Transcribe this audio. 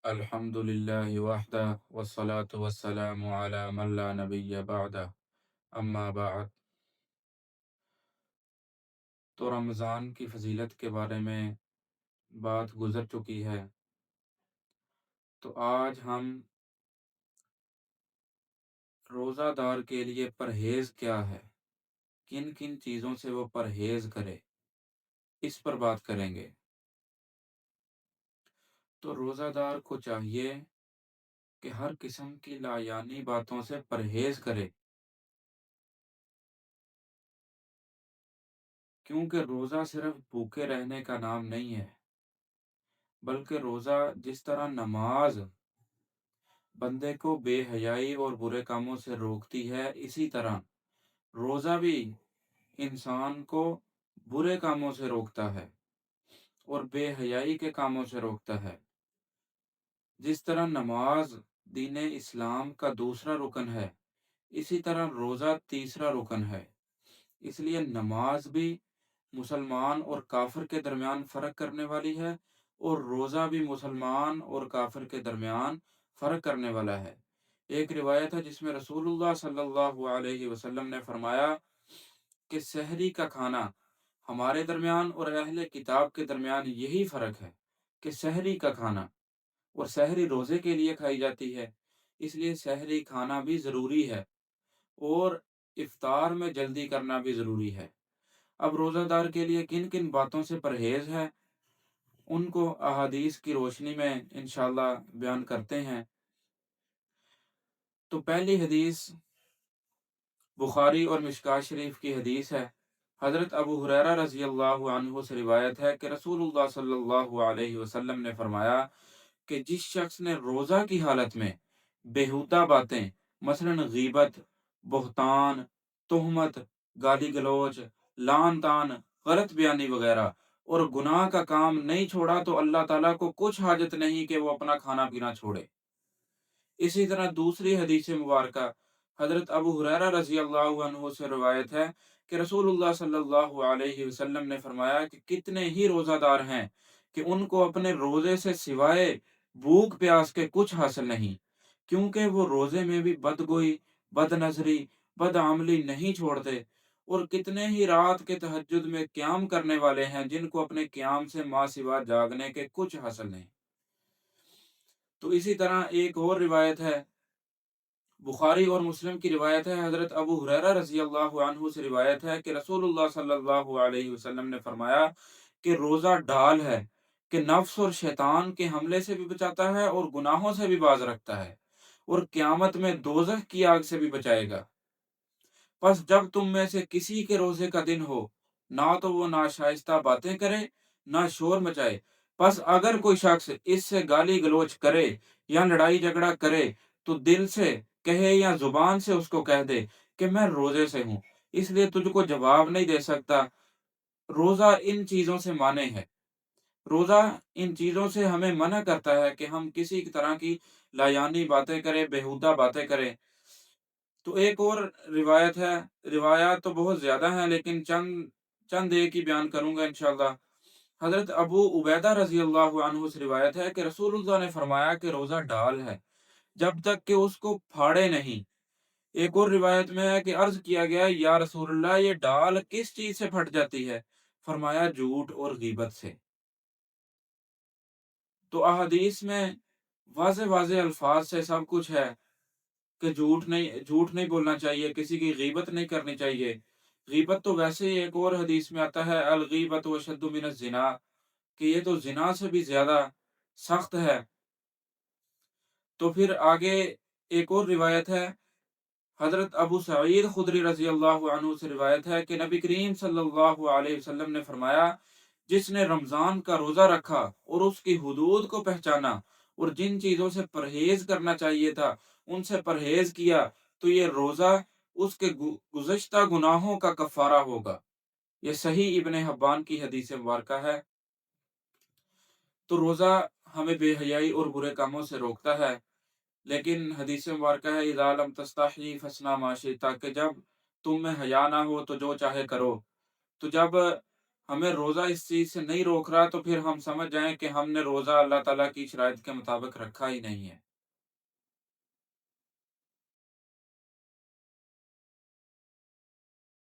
الحمد للہ وحدہ والصلاة والسلام علی من لا نبی بعدہ اما بعد۔ تو رمضان کی فضیلت کے بارے میں بات گزر چکی ہے، تو آج ہم روزہ دار کے لیے پرہیز کیا ہے، کن کن چیزوں سے وہ پرہیز کرے، اس پر بات کریں گے۔ تو روزہ دار کو چاہیے کہ ہر قسم کی لایانی باتوں سے پرہیز کرے، کیونکہ روزہ صرف بھوکے رہنے کا نام نہیں ہے، بلکہ روزہ جس طرح نماز بندے کو بے حیائی اور برے کاموں سے روکتی ہے، اسی طرح روزہ بھی انسان کو برے کاموں سے روکتا ہے اور بے حیائی کے کاموں سے روکتا ہے۔ جس طرح نماز دین اسلام کا دوسرا رکن ہے، اسی طرح روزہ تیسرا رکن ہے۔ اس لیے نماز بھی مسلمان اور کافر کے درمیان فرق کرنے والی ہے، اور روزہ بھی مسلمان اور کافر کے درمیان فرق کرنے والا ہے۔ ایک روایت ہے جس میں رسول اللہ صلی اللہ علیہ وسلم نے فرمایا کہ سحری کا کھانا ہمارے درمیان اور اہل کتاب کے درمیان یہی فرق ہے کہ سحری کا کھانا، اور سحری روزے کے لیے کھائی جاتی ہے، اس لیے سحری کھانا بھی ضروری ہے، اور افطار میں جلدی کرنا بھی ضروری ہے۔ اب روزہ دار کے لیے کن کن باتوں سے پرہیز ہے، ان کو احادیث کی روشنی میں انشاءاللہ بیان کرتے ہیں۔ تو پہلی حدیث بخاری اور مشکوٰۃ شریف کی حدیث ہے۔ حضرت ابو ہریرہ رضی اللہ عنہ سے روایت ہے کہ رسول اللہ صلی اللہ علیہ وسلم نے فرمایا کہ جس شخص نے روزہ کی حالت میں بیہودہ باتیں، مثلا غیبت، بہتان، تہمت، گالی گلوچ، لعن طعن، غلط بیانی وغیرہ اور گناہ کا کام نہیں چھوڑا، تو اللہ تعالیٰ کو کچھ حاجت نہیں کہ وہ اپنا کھانا پینا چھوڑے۔ اسی طرح دوسری حدیث مبارکہ حضرت ابو ہریرہ رضی اللہ عنہ سے روایت ہے کہ رسول اللہ صلی اللہ علیہ وسلم نے فرمایا کہ کتنے ہی روزہ دار ہیں کہ ان کو اپنے روزے سے سوائے بھوک پیاس کے کچھ حاصل نہیں، کیونکہ وہ روزے میں بھی بدگوئی، بد نظری، بد عملی نہیں چھوڑتے، اور کتنے ہی رات کے تہجد میں قیام کرنے والے ہیں جن کو اپنے قیام سے ماں سوا جاگنے کے کچھ حاصل نہیں۔ تو اسی طرح ایک اور روایت ہے، بخاری اور مسلم کی روایت ہے، حضرت ابو ہریرہ رضی اللہ عنہ سے روایت ہے کہ رسول اللہ صلی اللہ علیہ وسلم نے فرمایا کہ روزہ ڈال ہے کہ نفس اور شیطان کے حملے سے بھی بچاتا ہے اور گناہوں سے بھی باز رکھتا ہے، اور قیامت میں دوزخ کی آگ سے بھی بچائے گا۔ پس جب تم میں سے کسی کے روزے کا دن ہو، نہ تو وہ ناشائستہ باتیں کرے، نہ شور مچائے۔ پس اگر کوئی شخص اس سے گالی گلوچ کرے یا لڑائی جھگڑا کرے، تو دل سے کہے یا زبان سے اس کو کہہ دے کہ میں روزے سے ہوں، اس لیے تجھ کو جواب نہیں دے سکتا۔ روزہ ان چیزوں سے مانے ہے، روزہ ان چیزوں سے ہمیں منع کرتا ہے کہ ہم کسی طرح کی لایانی باتیں کریں، بیہودہ باتیں کریں۔ تو ایک اور روایت ہے، روایات تو بہت زیادہ ہیں لیکن چند ایک ہی بیان کروں گا انشاءاللہ۔ حضرت ابو عبیدہ رضی اللہ عنہ سے روایت ہے کہ رسول اللہ نے فرمایا کہ روزہ ڈال ہے جب تک کہ اس کو پھاڑے نہیں۔ ایک اور روایت میں ہے کہ عرض کیا گیا یا رسول اللہ یہ ڈال کس چیز سے پھٹ جاتی ہے؟ فرمایا جھوٹ اور غیبت سے۔ تو احادیث میں واضح واضح الفاظ سے سب کچھ ہے کہ جھوٹ نہیں بولنا چاہیے، کسی کی غیبت نہیں کرنی چاہیے۔ غیبت تو ویسے ہی ایک اور حدیث میں آتا ہے الغیبت اشد من الزنا، کہ یہ تو زنا سے بھی زیادہ سخت ہے۔ تو پھر آگے ایک اور روایت ہے، حضرت ابو سعید خدری رضی اللہ عنہ سے روایت ہے کہ نبی کریم صلی اللہ علیہ وسلم نے فرمایا جس نے رمضان کا روزہ رکھا اور اس کی حدود کو پہچانا اور جن چیزوں سے پرہیز کرنا چاہیے تھا ان سے پرہیز کیا، تو یہ روزہ اس کے گزشتہ گناہوں کا کفارہ ہوگا۔ یہ صحیح ابن حبان کی حدیث مبارکہ ہے۔ تو روزہ ہمیں بے حیائی اور برے کاموں سے روکتا ہے، لیکن حدیث مبارکہ ہے اذا لم تستحی فاصنع ما شئت، کہ جب تم میں حیا نہ ہو تو جو چاہے کرو۔ تو جب ہمیں روزہ اس چیز سے نہیں روک رہا تو پھر ہم سمجھ جائیں کہ ہم نے روزہ اللہ تعالیٰ کی شرائط کے مطابق رکھا ہی نہیں ہے۔